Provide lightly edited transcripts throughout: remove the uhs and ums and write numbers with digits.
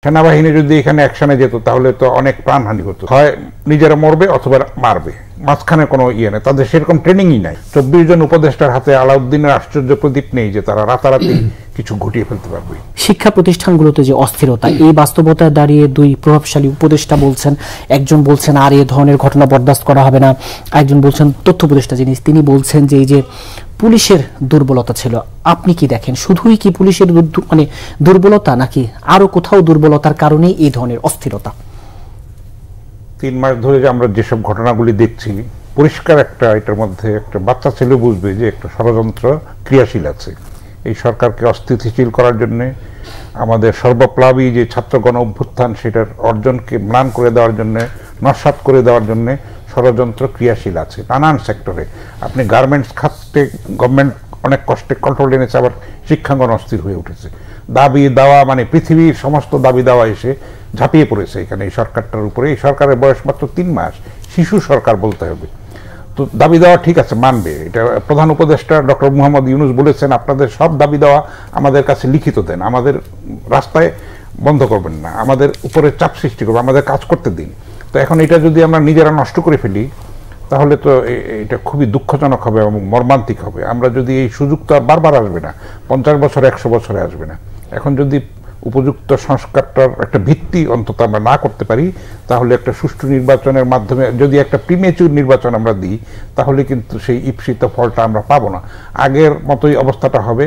সেনাবাহিনী যদি এখানে অ্যাকশনে যেত তাহলে তো অনেক প্রাণহানি হতো, হয় নিজেরা মরবে অথবা মারবে, মাঝখানে কোনো ইয়ে নেই, তাদের সেরকম ট্রেনিংই নাই। 24 জন উপদেষ্টার হাতে আলাউদ্দিনের আশ্চর্য প্রদীপ নেই যে তারা রাতারাতি কিছু ঘটিয়ে ফেলতে পারবে। শিক্ষা প্রতিষ্ঠানগুলোতে যে অস্থিরতা, এই বাস্তবতায় দাঁড়িয়ে দুই প্রভাবশালী উপদেষ্টা বলছেন, একজন বলছেন আর এ ধরনের ঘটনা বরদাস্ত করা হবে না, একজন বলছেন তথ্য উপদেষ্টা যিনি তিনি বলছেন যে এই যে পুলিশের দুর্বলতা ছিল, আপনি কি দেখেন শুধুই কি পুলিশের মানে দুর্বলতা নাকি আরো কোথাও দুর্বলতার কারণেই এই ধরনের অস্থিরতা? 3 মাস ধরে যে আমরা যেসব ঘটনাগুলি দেখছি, পরিষ্কার এটার মধ্যে একটা বাচ্চা ছেলে বুঝবে যে একটা ষড়যন্ত্র ক্রিয়াশীল আছে। এই সরকারকে অস্থিতিশীল করার জন্য, আমাদের সর্বপ্লাবী যে ছাত্রগণ অভ্যুত্থান সেটার অর্জনকে ম্লান করে দেওয়ার জন্য, নস্যাৎ করে দেওয়ার জন্য ষড়যন্ত্র ক্রিয়াশীল আছে নানান সেক্টরে। আপনি গার্মেন্টস খাতে গভর্নমেন্ট অনেক কষ্টে কন্ট্রোল এনেছে, আবার শিক্ষাঙ্গন অস্থির হয়ে উঠেছে। দাবি দাওয়া মানে পৃথিবীর সমস্ত দাবি দাওয়া এসে ঝাঁপিয়ে পড়েছে এখানে এই সরকারটার উপরে। এই সরকারের বয়স মাত্র 3 মাস, শিশু সরকার বলতে হবে। তো দাবি দেওয়া ঠিক আছে, মানবে, এটা প্রধান উপদেষ্টা ডক্টর মোহাম্মদ ইউনূস বলেছেন আপনাদের সব দাবি দেওয়া আমাদের কাছে লিখিত দেন, আমাদের রাস্তায় বন্ধ করবেন না, আমাদের উপরে চাপ সৃষ্টি করবেন, আমাদের কাজ করতে দিন। তো এখন এটা যদি আমরা নিজেরা নষ্ট করে ফেলি তাহলে তো এটা খুবই দুঃখজনক হবে এবং মর্মান্তিক হবে। আমরা যদি এই সুযোগ তো আর বারবার আসবে না, 50 বছর 100 বছরে আসবে না। এখন যদি উপযুক্ত সংস্কারটার একটা ভিত্তি অন্তত আমরা না করতে পারি, তাহলে একটা সুষ্ঠু নির্বাচনের মাধ্যমে যদি একটা প্রিমেচুর নির্বাচন আমরা দিই, তাহলে কিন্তু সেই ঈপ্সিত ফলটা আমরা পাবো না। আগের মতোই অবস্থাটা হবে,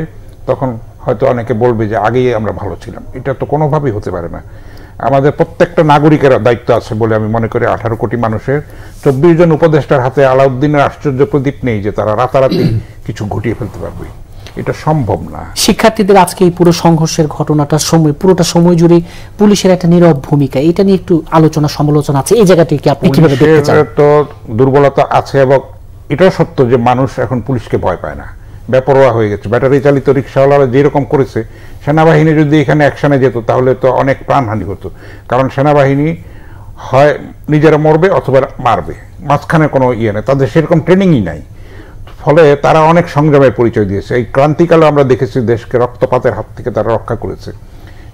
তখন হয়তো অনেকে বলবে যে আগেই আমরা ভালো ছিলাম। এটা তো কোনোভাবেই হতে পারে না। আমাদের প্রত্যেকটা নাগরিকের দায়িত্ব আছে বলে আমি মনে করি। 18 কোটি মানুষের 24 জন উপদেষ্টার হাতে আলাউদ্দিনের আশ্চর্য প্রদীপ নেই যে তারা রাতারাতি কিছু ঘটিয়ে ফেলতে পারবে, এটা সম্ভব না। শিক্ষার্থীদের আজকে এই পুরো সংঘর্ষের ঘটনাটা পুরোটা সময় জুড়ে পুলিশের একটা নীরব ভূমিকা, এটা নিয়ে একটু আলোচনা সমালোচনা আছে, এই জায়গাটিকে আপনি কিভাবে দেখতে চান? তো দুর্বলতা আছে এবং এটাও সত্য যে মানুষ এখন পুলিশকে ভয় পায় না, বেপরোয়া হয়ে গেছে। ব্যাটারি চালিত রিক্সাওয়ালারা যেরকম করেছে, সেনাবাহিনী যদি এখানে অ্যাকশনে যেত তাহলে তো অনেক প্রাণহানি হতো, কারণ সেনাবাহিনী হয় নিজেরা মরবে অথবা মারবে, মাঝখানে কোনো ইয়ে নেই, তাদের সেরকম ট্রেনিংই নাই। ফলে তারা অনেক সংযমের পরিচয় দিয়েছে। এই ক্রান্তিকালে আমরা দেখেছি দেশকে রক্তপাতের হাত থেকে তারা রক্ষা করেছে,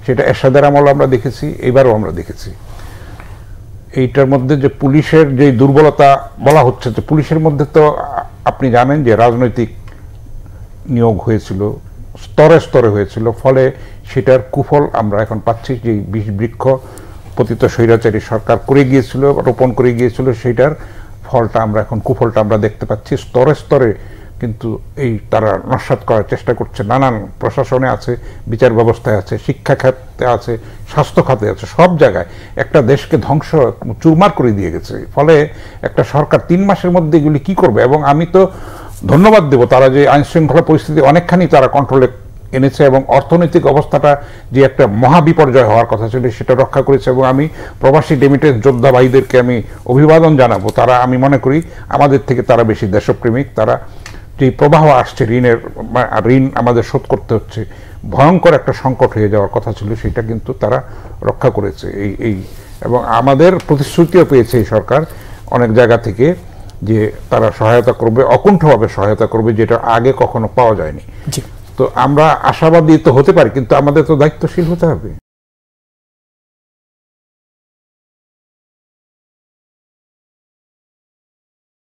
সেটা এরশাদের আমলে আমরা দেখেছি, এবারও আমরা দেখেছি। এইটার মধ্যে যে পুলিশের যে দুর্বলতা বলা হচ্ছে, যে পুলিশের মধ্যে তো আপনি জানেন যে রাজনৈতিক নিয়োগ হয়েছিল, স্তরে স্তরে হয়েছিল, ফলে সেটার কুফল আমরা এখন পাচ্ছি। যে বিষ বৃক্ষ পতিত স্বৈরাচারী সরকার করে গিয়েছিল, রোপণ করে গিয়েছিল, সেটার ফলটা আমরা এখন, কুফলটা আমরা দেখতে পাচ্ছি স্তরে স্তরে। কিন্তু এই তারা নস্যাৎ করার চেষ্টা করছে, নানান প্রশাসনে আছে, বিচার ব্যবস্থায় আছে, শিক্ষা খাতে আছে, স্বাস্থ্য খাতে আছে, সব জায়গায় একটা দেশকে ধ্বংস চুরমার করে দিয়ে গেছে। ফলে একটা সরকার 3 মাসের মধ্যে এগুলি কি করবে? এবং আমি তো ধন্যবাদ দেব তারা যে আইনশৃঙ্খলা পরিস্থিতি অনেকখানি তারা কন্ট্রোলে এনেছে এবং অর্থনৈতিক অবস্থাটা যে একটা মহাবিপর্যয় হওয়ার কথা ছিল সেটা রক্ষা করেছে। এবং আমি প্রবাসী ডেমিটেড যোদ্ধা ভাইদেরকে আমি অভিবাদন জানাবো। তারা, আমি মনে করি আমাদের থেকে তারা বেশি দেশপ্রেমিক। তারা যে প্রবাহ আসছে ঋণ আমাদের শোধ করতে হচ্ছে, ভয়ঙ্কর একটা সংকট হয়ে যাওয়ার কথা ছিল, সেটা কিন্তু তারা রক্ষা করেছে। এবং আমাদের প্রতিশ্রুতিও পেয়েছে এই সরকার অনেক জায়গা থেকে যে তারা সহায়তা করবে, অকুণ্ঠভাবে সহায়তা করবে, যেটা আগে কখনো পাওয়া যায়নি। তো আমরা আশাবাদী তো হতে পারি, কিন্তু আমাদের তো দায়িত্বশীল হতে হবে।